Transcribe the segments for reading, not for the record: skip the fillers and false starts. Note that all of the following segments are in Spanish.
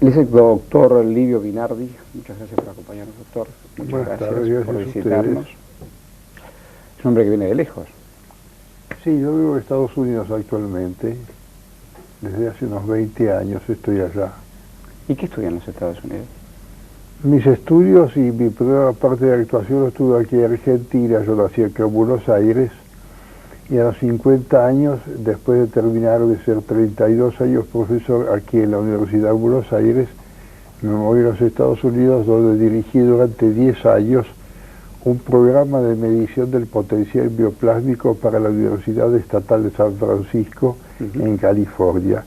Él es el doctor Livio Binardi. Muchas gracias por acompañarnos, doctor. Muchas Buenas gracias tardes, por gracias a visitarnos. ustedes. Es un hombre que viene de lejos. Sí, yo vivo en Estados Unidos actualmente. Desde hace unos 20 años estoy allá. ¿Y qué estudia en los Estados Unidos? Mis estudios y mi primera parte de actuación lo estuve aquí en Argentina, yo lo hacía acá en Buenos Aires, y a los 50 años, después de terminar de ser 32 años profesor aquí en la Universidad de Buenos Aires, me moví a los Estados Unidos, donde dirigí durante 10 años un programa de medición del potencial bioplásmico para la Universidad Estatal de San Francisco, en California.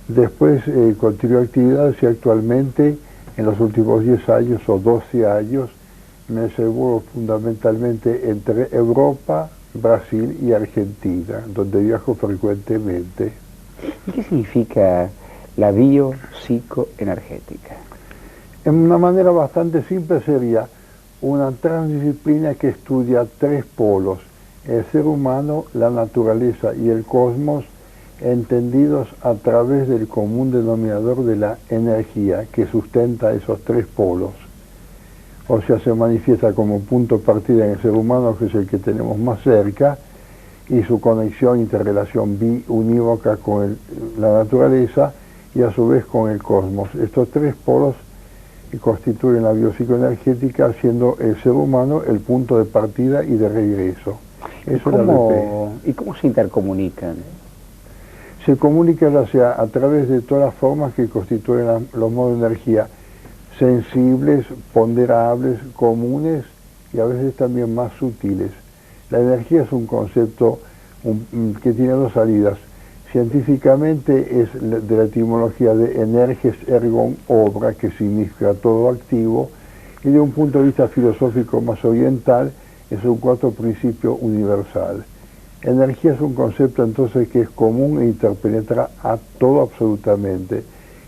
Después continué actividades y actualmente, en los últimos 10 años o 12 años, me desenvuelvo fundamentalmente entre Europa, Brasil y Argentina, donde viajo frecuentemente. ¿Y qué significa la biopsicoenergética? En una manera bastante simple sería una transdisciplina que estudia tres polos: el ser humano, la naturaleza y el cosmos, entendidos a través del común denominador de la energía que sustenta esos tres polos. O sea, se manifiesta como punto de partida en el ser humano, que es el que tenemos más cerca, y su conexión, interrelación biunívoca con la naturaleza y a su vez con el cosmos. Estos tres polos constituyen la biopsicoenergética, siendo el ser humano el punto de partida y de regreso. Eso ¿Y cómo se intercomunican? Se comunica ya sea a través de todas las formas que constituyen los modos de energía, sensibles, ponderables, comunes y a veces también más sutiles. La energía es un concepto que tiene dos salidas. Científicamente es de la etimología de energes ergon obra, que significa todo activo, y de un punto de vista filosófico más oriental es un cuarto principio universal. Energía es un concepto entonces que es común e interpenetra a todo absolutamente.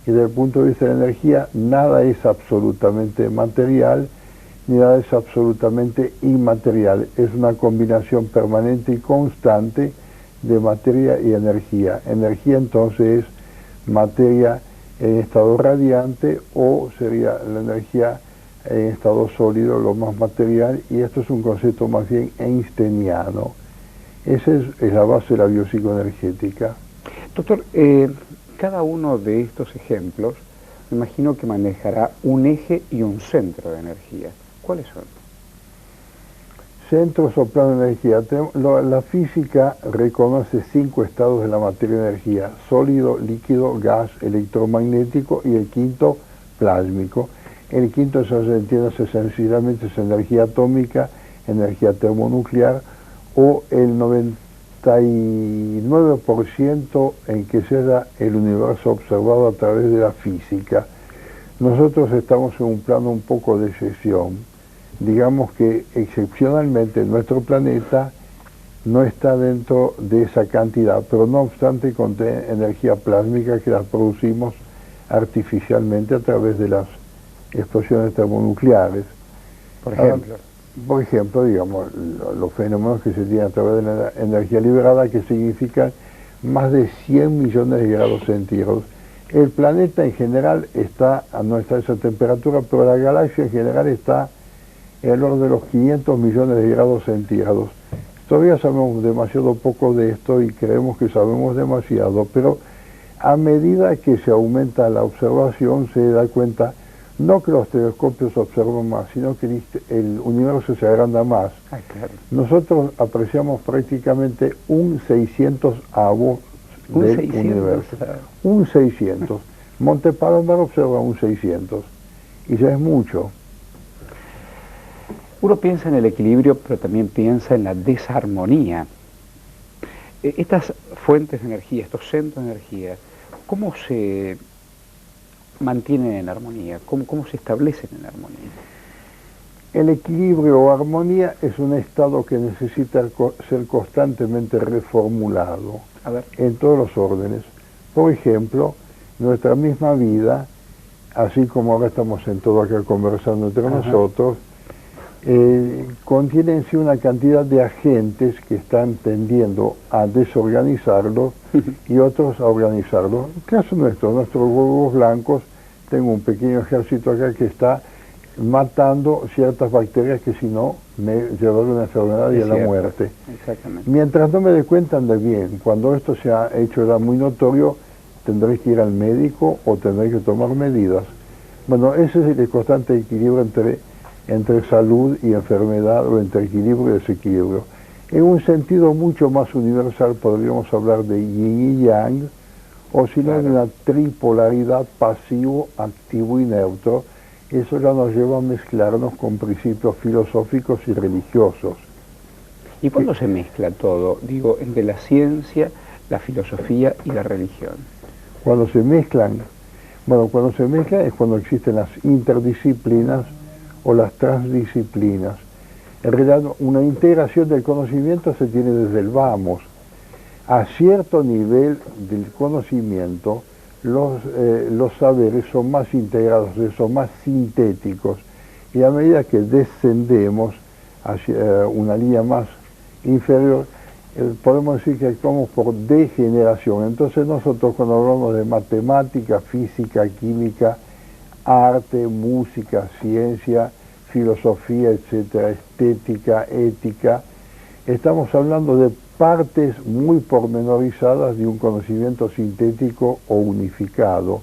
Y desde el punto de vista de la energía, nada es absolutamente material, ni nada es absolutamente inmaterial. Es una combinación permanente y constante de materia y energía. Energía entonces es materia en estado radiante, o sería la energía en estado sólido, lo más material, y esto es un concepto más bien einsteiniano. Esa es la base de la biopsicoenergética. Doctor, cada uno de estos ejemplos, me imagino que manejará un eje y un centro de energía. ¿Cuáles son? Centros o planos de energía. La física reconoce 5 estados de la materia de energía: sólido, líquido, gas, electromagnético y el quinto, plásmico. El quinto, entiéndase sencillamente, es energía atómica, energía termonuclear, o el 99% en que se da el universo observado a través de la física. Nosotros estamos en un plano un poco de excepción. Digamos que excepcionalmente nuestro planeta no está dentro de esa cantidad, pero no obstante contiene energía plásmica que la producimos artificialmente a través de las explosiones termonucleares. Por ejemplo, digamos, los fenómenos que se tienen a través de la energía liberada, que significan más de 100 millones de grados centígrados. El planeta en general no está a esa temperatura, pero la galaxia en general está en el orden de los 500 millones de grados centígrados. Todavía sabemos demasiado poco de esto y creemos que sabemos demasiado, pero a medida que se aumenta la observación se da cuenta no que los telescopios observan más, sino que el universo se agranda más. Claro. Nosotros apreciamos prácticamente un 600avo del universo. Un 600. Monte Palomar observa un 600. Y ya es mucho. Uno piensa en el equilibrio, pero también piensa en la desarmonía. Estas fuentes de energía, estos centros de energía, ¿cómo se mantienen en armonía? ¿Cómo se establecen en armonía? El equilibrio o armonía es un estado que necesita ser constantemente reformulado en todos los órdenes. Por ejemplo, nuestra misma vida, así como ahora estamos todo acá conversando entre nosotros, contiene en sí una cantidad de agentes que están tendiendo a desorganizarlo y otros a organizarlo. En el caso nuestro, nuestros globos blancos tengo un pequeño ejército acá que está matando ciertas bacterias que si no me llevaron a una enfermedad y a la muerte. Exactamente. Mientras no me dé cuenta, anda bien. Cuando esto se ha hecho ya muy notorio, tendré que ir al médico o tendré que tomar medidas. Bueno, ese es el constante equilibrio entre salud y enfermedad, o entre equilibrio y desequilibrio. En un sentido mucho más universal podríamos hablar de yin y yang, o si no de una tripolaridad pasivo, activo y neutro. Eso ya nos lleva a mezclarnos con principios filosóficos y religiosos. ¿Y cuándo se mezcla todo? Digo, entre la ciencia, la filosofía y la religión. Cuando se mezclan, bueno, cuando se mezclan es cuando existen las interdisciplinas o las transdisciplinas. En realidad, una integración del conocimiento se tiene desde el vamos. A cierto nivel del conocimiento, los saberes son más integrados, son más sintéticos, y a medida que descendemos hacia una línea más inferior, podemos decir que actuamos por degeneración. Entonces nosotros, cuando hablamos de matemática, física, química, arte, música, ciencia, filosofía, etcétera, estética, ética, estamos hablando de partes muy pormenorizadas de un conocimiento sintético o unificado.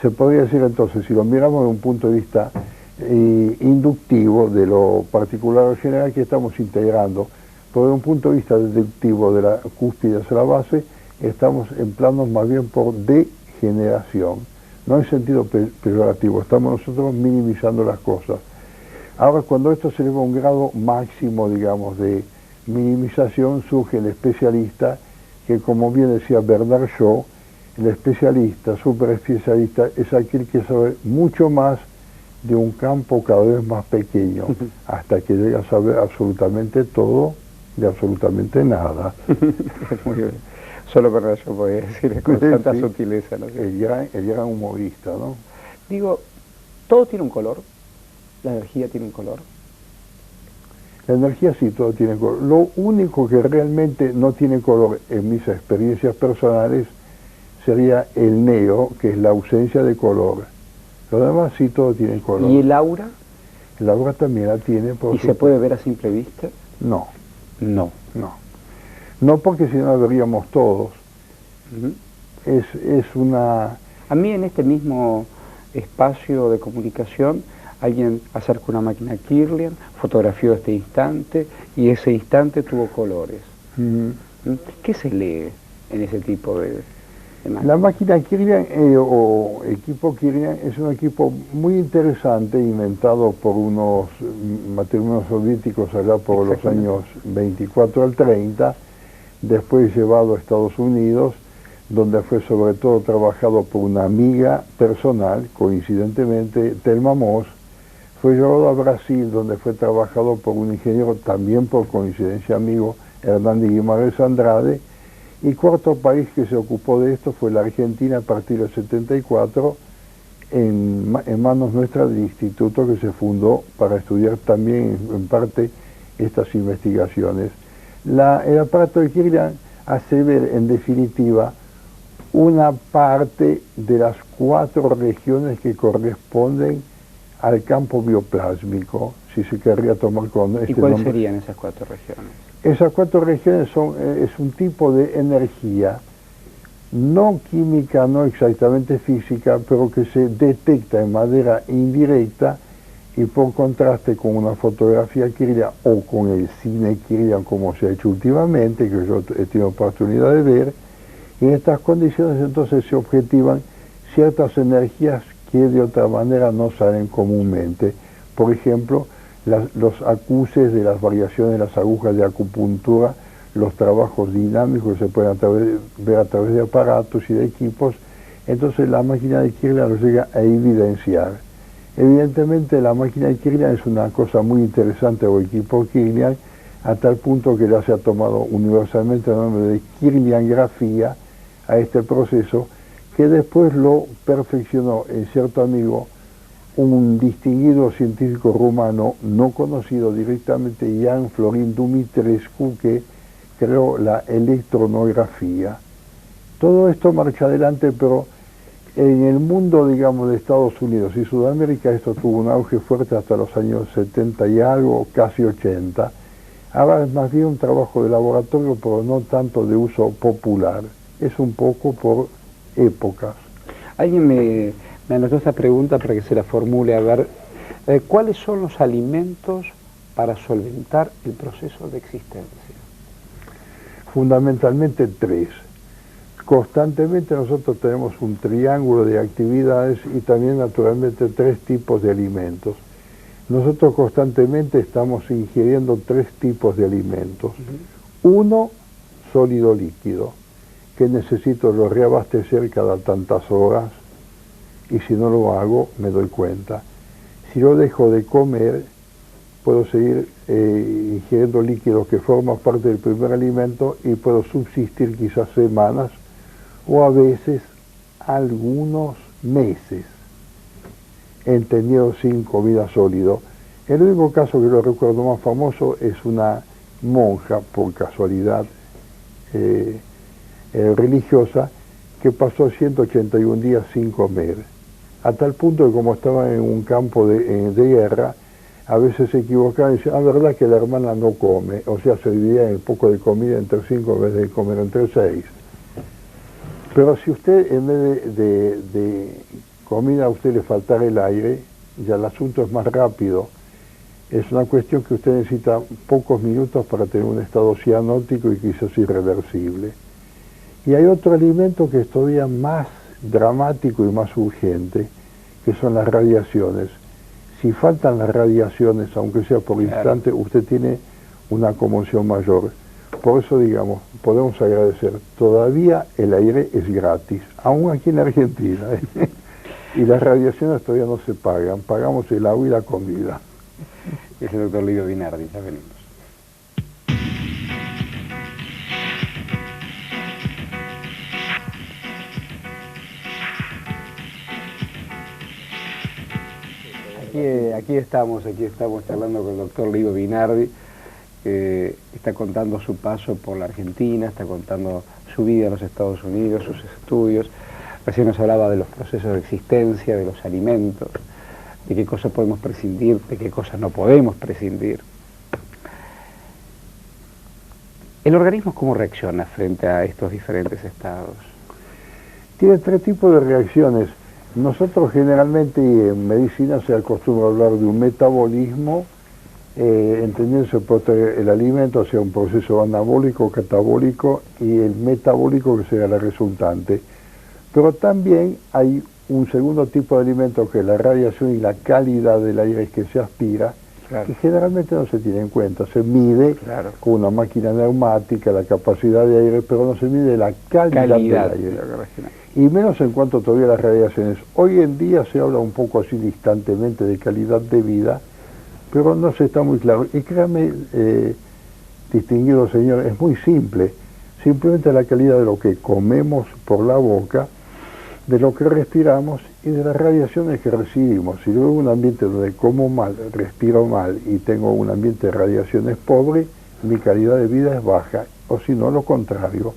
Se podría decir entonces, si lo miramos desde un punto de vista inductivo de lo particular o general, que estamos integrando, pero desde un punto de vista deductivo de la cúspide hacia la base, estamos en planos más bien por degeneración, no en sentido peyorativo, estamos nosotros minimizando las cosas. Ahora, cuando esto se eleva a un grado máximo, digamos, de minimización, surge el especialista, que como bien decía Bernard Shaw, el especialista, super especialista, es aquel que sabe mucho más de un campo cada vez más pequeño, hasta que llega a saber absolutamente todo de absolutamente nada. Muy bien. Solo Bernard Shaw podía decir con tanta sutileza, ¿no? El gran humorista, ¿no? Digo, todo tiene un color, la energía tiene un color. La energía sí, todo tiene color. Lo único que realmente no tiene color en mis experiencias personales sería el neo, que es la ausencia de color. Lo demás sí, todo tiene color. ¿Y el aura? El aura también la tiene. ¿Y se puede ver a simple vista? No. No. No. No, porque si no la veríamos todos. Es una... A mí en este mismo espacio de comunicación, alguien acercó una máquina Kirlian, fotografió este instante y ese instante tuvo colores. ¿Qué se lee en ese tipo de máquina? La máquina Kirlian o equipo Kirlian es un equipo muy interesante, inventado por unos matrimonios soviéticos allá por los años 24 al 30, después llevado a Estados Unidos, donde fue sobre todo trabajado por una amiga personal, coincidentemente Thelma Moss. Fue llevado a Brasil, donde fue trabajado por un ingeniero, también por coincidencia amigo, Hernán Guimaraes Andrade. Y cuarto país que se ocupó de esto fue la Argentina a partir del 74, en manos nuestras del instituto que se fundó para estudiar también en parte estas investigaciones. El aparato de Kirlian hace ver en definitiva una parte de las 4 regiones que corresponden al campo bioplásmico, si se querría tomar con este ¿Y cuáles nombre. serían esas 4 regiones? Esas 4 regiones es un tipo de energía, no química, no exactamente física, pero que se detecta de manera indirecta, y por contraste con una fotografía Kirlian o con el cine Kirlian, como se ha hecho últimamente, que yo he tenido oportunidad de ver, en estas condiciones entonces se objetivan ciertas energías que de otra manera no salen comúnmente. Por ejemplo, los acuses de las variaciones de las agujas de acupuntura, los trabajos dinámicos que se pueden ver a través de aparatos y de equipos. Entonces la máquina de Kirlian los llega a evidenciar. Evidentemente la máquina de Kirlian es una cosa muy interesante, o equipo Kirlian, a tal punto que ya se ha tomado universalmente el nombre de Kirliangrafía a este proceso, que después lo perfeccionó en cierto amigo, un distinguido científico rumano no conocido directamente, Jan Florin Dumitrescu, que creó la electronografía. Todo esto marcha adelante, pero En el mundo, digamos, de Estados Unidos y Sudamérica, esto tuvo un auge fuerte hasta los años 70 y algo, casi 80. Ahora es más bien un trabajo de laboratorio, pero no tanto de uso popular. Es un poco por épocas. Alguien me anotó esta pregunta para que se la formule, a ver, ¿cuáles son los alimentos para solventar el proceso de existencia? Fundamentalmente tres. Constantemente nosotros tenemos un triángulo de actividades y también naturalmente tres tipos de alimentos. Nosotros constantemente estamos ingiriendo tres tipos de alimentos. Uno, sólido líquido, que necesito reabastecer cada tantas horas y si no lo hago me doy cuenta. Si yo dejo de comer, puedo seguir ingiriendo líquidos que forman parte del primer alimento y puedo subsistir quizás semanas o a veces algunos meses, entendido sin comida sólido. El único caso que yo recuerdo más famoso es una monja, por casualidad religiosa, que pasó 181 días sin comer, a tal punto que como estaba en un campo de guerra, a veces se equivocaba y decía, verdad que la hermana no come, o sea, se dividía en el poco de comida entre 5 en vez de comer entre 6. Pero si usted en vez de comida a usted le faltara el aire, ya el asunto es más rápido. Es una cuestión que usted necesita pocos minutos para tener un estado cianótico y quizás irreversible. Y hay otro alimento que es todavía más dramático y más urgente, que son las radiaciones. Si faltan las radiaciones, aunque sea por instante, usted tiene una conmoción mayor. Por eso, digamos, podemos agradecer. Todavía el aire es gratis, aún aquí en Argentina. Y las radiaciones todavía no se pagan. Pagamos el agua y la comida. Es el doctor Livio Binardi, ya venimos. Aquí estamos charlando con el doctor Livio Binardi, que está contando su paso por la Argentina, está contando su vida en los Estados Unidos, sus estudios. Recién nos hablaba de los procesos de existencia, de los alimentos, de qué cosas podemos prescindir, de qué cosas no podemos prescindir. ¿El organismo cómo reacciona frente a estos diferentes estados? Tiene tres tipos de reacciones. Nosotros generalmente en medicina se acostumbra a hablar de un metabolismo, entendiéndose por el alimento hacia un proceso anabólico, catabólico y el metabólico que será la resultante. Pero también hay un segundo tipo de alimento que es la radiación y la calidad del aire que se aspira, claro, que generalmente no se tiene en cuenta. Se mide, claro, con una máquina neumática la capacidad de aire, pero no se mide la calidad del aire. Y menos en cuanto todavía a las radiaciones. Hoy en día se habla un poco así distantemente de calidad de vida, pero no se está muy claro. Y créanme, distinguido señor, es muy simple. Simplemente la calidad de lo que comemos por la boca, de lo que respiramos y de las radiaciones que recibimos. Si yo vivo en un ambiente donde como mal, respiro mal y tengo un ambiente de radiaciones pobre, mi calidad de vida es baja, o si no, lo contrario.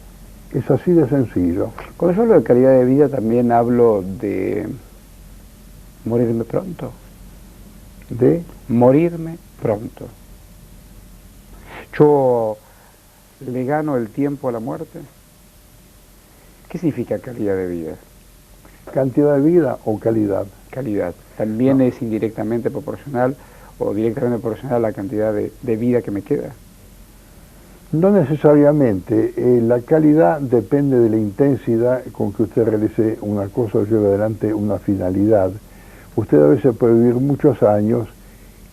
Es así de sencillo. Cuando yo hablo de calidad de vida también hablo de morirme pronto. ¿De? Morirme pronto. Yo le gano el tiempo a la muerte. ¿Qué significa calidad de vida? ¿Cantidad de vida o calidad? Calidad. También es indirectamente proporcional o directamente proporcional a la cantidad de vida que me queda. No necesariamente. La calidad depende de la intensidad con que usted realice una cosa o lleve adelante una finalidad. Usted a veces puede vivir muchos años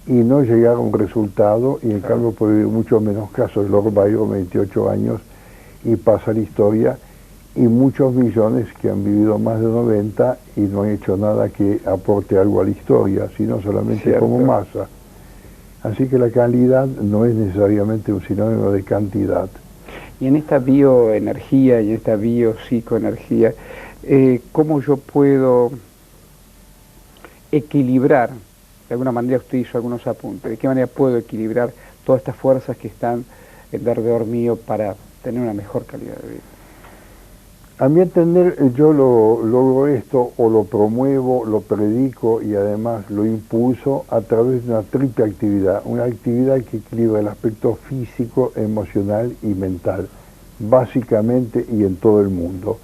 y no llegar a un resultado, y en cambio puede vivir mucho menos casos. Lord Byron, 28 años, y pasa la historia, y muchos millones que han vivido más de 90 y no han hecho nada que aporte algo a la historia, sino solamente como masa. Así que la calidad no es necesariamente un sinónimo de cantidad. Y en esta bioenergía y en esta biopsicoenergía, ¿cómo yo puedo equilibrar? De alguna manera usted hizo algunos apuntes. ¿De qué manera puedo equilibrar todas estas fuerzas que están en derredor mío para tener una mejor calidad de vida? A mi entender, yo logro esto o lo promuevo, lo predico y además lo impulso a través de una triple actividad, una actividad que equilibra el aspecto físico, emocional y mental, básicamente y en todo el mundo.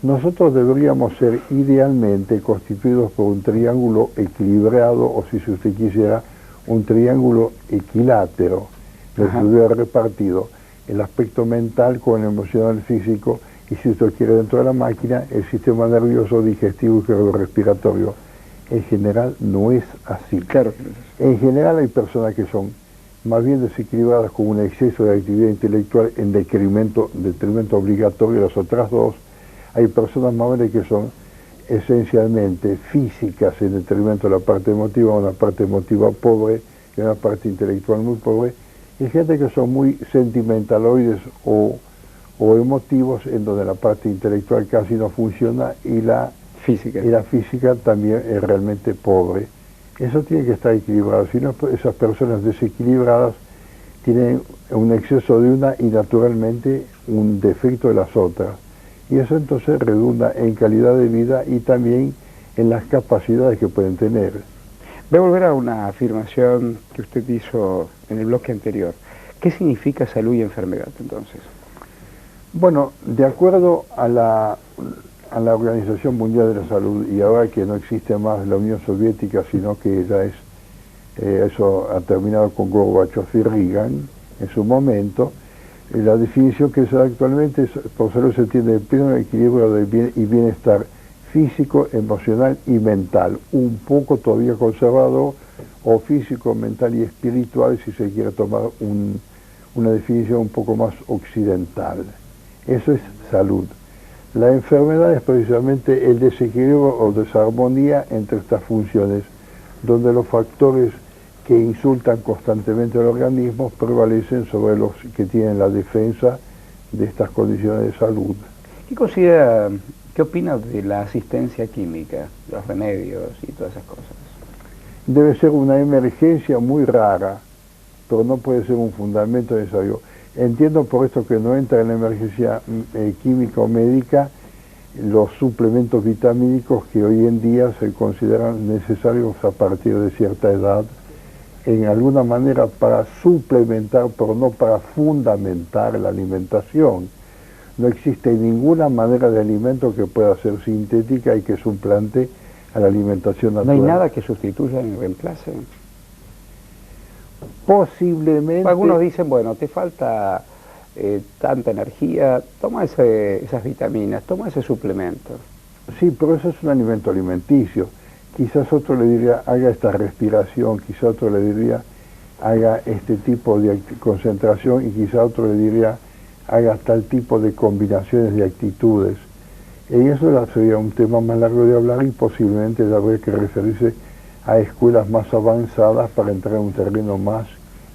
Nosotros deberíamos ser idealmente constituidos por un triángulo equilibrado, o si usted quisiera, un triángulo equilátero, que estuviera repartido el aspecto mental con el emocional físico, y si usted quiere dentro de la máquina, el sistema nervioso, digestivo y cardiorrespiratorio. En general no es así. Claro. En general hay personas que son más bien desequilibradas con un exceso de actividad intelectual en detrimento obligatorio de las otras dos. Hay personas más bien que son esencialmente físicas en detrimento de la parte emotiva, una parte emotiva pobre y una parte intelectual muy pobre. Y gente que son muy sentimentaloides o emotivos, en donde la parte intelectual casi no funciona y la física también es realmente pobre. Eso tiene que estar equilibrado, si no, esas personas desequilibradas tienen un exceso de una y naturalmente un defecto de las otras. Y eso entonces redunda en calidad de vida y también en las capacidades que pueden tener. Voy a volver a una afirmación que usted hizo en el bloque anterior. ¿Qué significa salud y enfermedad entonces? Bueno, de acuerdo a la Organización Mundial de la Salud, y ahora que no existe más la Unión Soviética, sino que ya es, eso ha terminado con Gorbachev y Reagan en su momento, la definición que se da actualmente es, por salud se entiende el pleno equilibrio de bien y bienestar físico, emocional y mental, un poco todavía conservador, o físico, mental y espiritual, si se quiere tomar una definición un poco más occidental. Eso es salud. La enfermedad es precisamente el desequilibrio o desarmonía entre estas funciones, donde los factores que insultan constantemente al organismo prevalecen sobre los que tienen la defensa de estas condiciones de salud. ¿Qué opina de la asistencia química, los remedios y todas esas cosas? Debe ser una emergencia muy rara, pero no puede ser un fundamento necesario. Entiendo por esto que no entra en la emergencia química o médica los suplementos vitamínicos que hoy en día se consideran necesarios a partir de cierta edad, en alguna manera para suplementar, pero no para fundamentar la alimentación. No existe ninguna manera de alimento que pueda ser sintética y que suplante a la alimentación natural. ¿No hay nada que sustituya ni reemplace? Posiblemente. Algunos dicen, bueno, te falta tanta energía, toma esas vitaminas, toma ese suplemento. Sí, pero eso es un alimento alimenticio. Quizás otro le diría, haga esta respiración, quizás otro le diría, haga este tipo de concentración, y quizás otro le diría, haga tal tipo de combinaciones de actitudes. En eso sería un tema más largo de hablar, y posiblemente habría que referirse a escuelas más avanzadas para entrar en un terreno más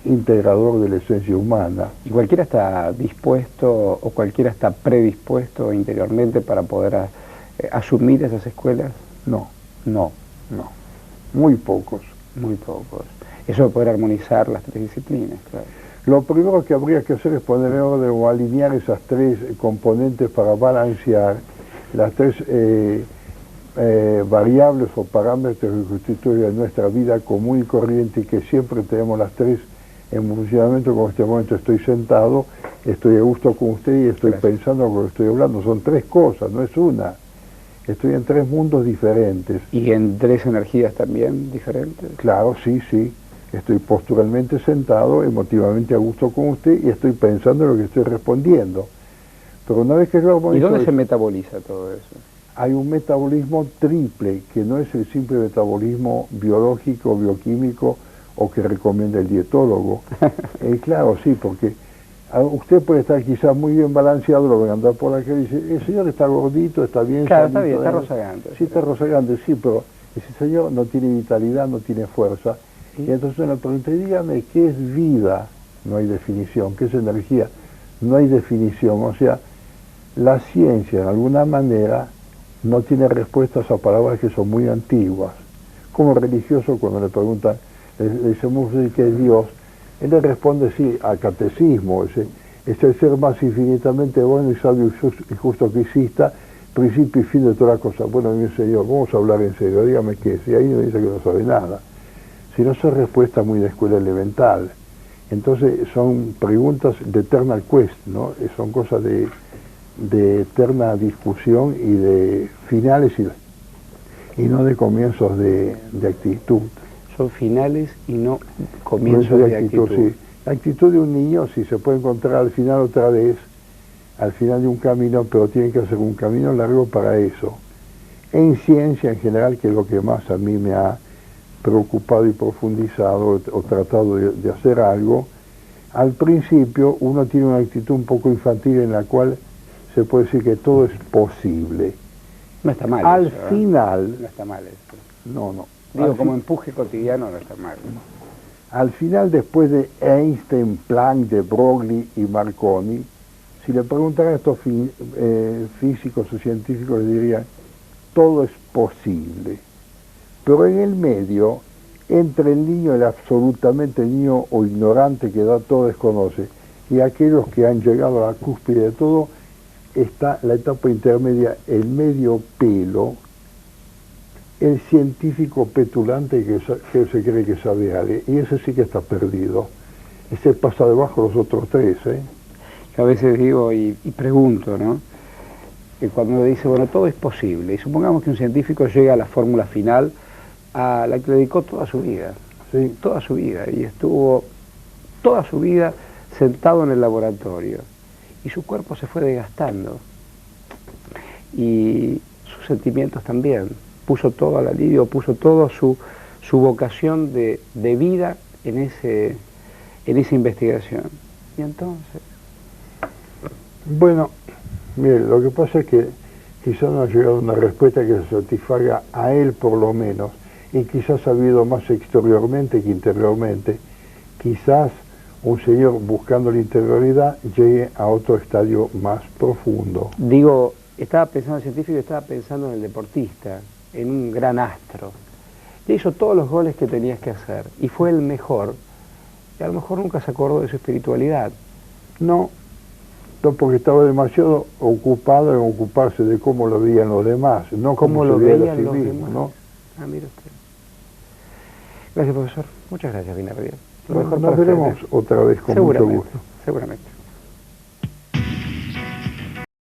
integrador de la esencia humana. ¿Y cualquiera está dispuesto o cualquiera está predispuesto interiormente para poder asumir esas escuelas? No. No. No. Muy pocos. Muy pocos. Eso de poder armonizar las tres disciplinas, claro. Lo primero que habría que hacer es poner en orden o alinear esas tres componentes para balancear las tres variables o parámetros que constituyen nuestra vida común y corriente, y que siempre tenemos las tres en funcionamiento. Como en este momento estoy sentado, estoy a gusto con usted y estoy pensando con lo que estoy hablando. Son tres cosas, no es una. Estoy en tres mundos diferentes. ¿Y en tres energías también diferentes? Claro, sí, sí. Estoy posturalmente sentado, emotivamente a gusto con usted, y estoy pensando en lo que estoy respondiendo. Pero una vez que yo armonizo... ¿Y dónde se metaboliza todo eso? Hay un metabolismo triple, que no es el simple metabolismo biológico, bioquímico, o que recomienda el dietólogo. Claro, sí, porque usted puede estar quizás muy bien balanceado, lo ven a andar por la calle y dice, el señor está gordito, está bien... Claro, está bien, está rozagante. Sí, está rozagante, sí, pero ese señor no tiene vitalidad, no tiene fuerza. ¿Sí? Y entonces uno le pregunta, dígame, ¿qué es vida? No hay definición. ¿Qué es energía? No hay definición. O sea, la ciencia, de alguna manera, no tiene respuestas a palabras que son muy antiguas. Como religioso, cuando le preguntan, le decimos qué es Dios, él le responde sí, al catecismo, es el ser más infinitamente bueno y sabio y justo que exista, principio y fin de toda la cosa. Bueno, mi señor, vamos a hablar en serio, dígame qué, si ahí me dice que no sabe nada. Si no, son respuestas muy de escuela elemental. Entonces son preguntas de eternal quest, ¿no? Son cosas de eterna discusión y de finales y no de comienzos de actitud. Son finales y no comienzos de actitud. Sí. La actitud de un niño, si se puede encontrar al final otra vez, al final de un camino, pero tiene que hacer un camino largo para eso. En ciencia en general, que es lo que más a mí me ha preocupado y profundizado o tratado de hacer algo, al principio uno tiene una actitud un poco infantil en la cual se puede decir que todo es posible. No está mal al eso, final... No está mal eso. No. Digo, como empuje cotidiano no está mal. Al final, después de Einstein, Planck, de Broglie y Marconi, si le preguntaran a estos físicos o científicos, les dirían, todo es posible. Pero en el medio, entre el niño, el absolutamente niño o ignorante que todo desconoce, y aquellos que han llegado a la cúspide de todo, está la etapa intermedia, el medio pelo, el científico petulante que se cree que sabe algo, y ese sí que está perdido. Ese pasa debajo de los otros tres, ¿eh? A veces digo y pregunto, ¿no? Que cuando dice, bueno, todo es posible, y supongamos que un científico llega a la fórmula final a la que le dedicó toda su vida, sí, toda su vida, y estuvo toda su vida sentado en el laboratorio, y su cuerpo se fue desgastando, y sus sentimientos también. Puso todo al alivio, puso toda su vocación de vida en esa investigación. Y entonces... Bueno, mire, lo que pasa es que quizás no ha llegado una respuesta que se satisfaga a él por lo menos, y quizás ha habido más exteriormente que interiormente. Quizás un señor buscando la interioridad llegue a otro estadio más profundo. Digo, estaba pensando en el científico y estaba pensando en el deportista, en un gran astro. Le hizo todos los goles que tenías que hacer y fue el mejor. Y a lo mejor nunca se acordó de su espiritualidad. No, porque estaba demasiado ocupado en ocuparse de cómo lo veían los demás, no cómo lo se veía veían a sí los mismo, demás. ¿no? Ah, mira usted. Gracias, profesor. Muchas gracias, Bernardino. Nos veremos otra vez con mucho gusto. Seguramente.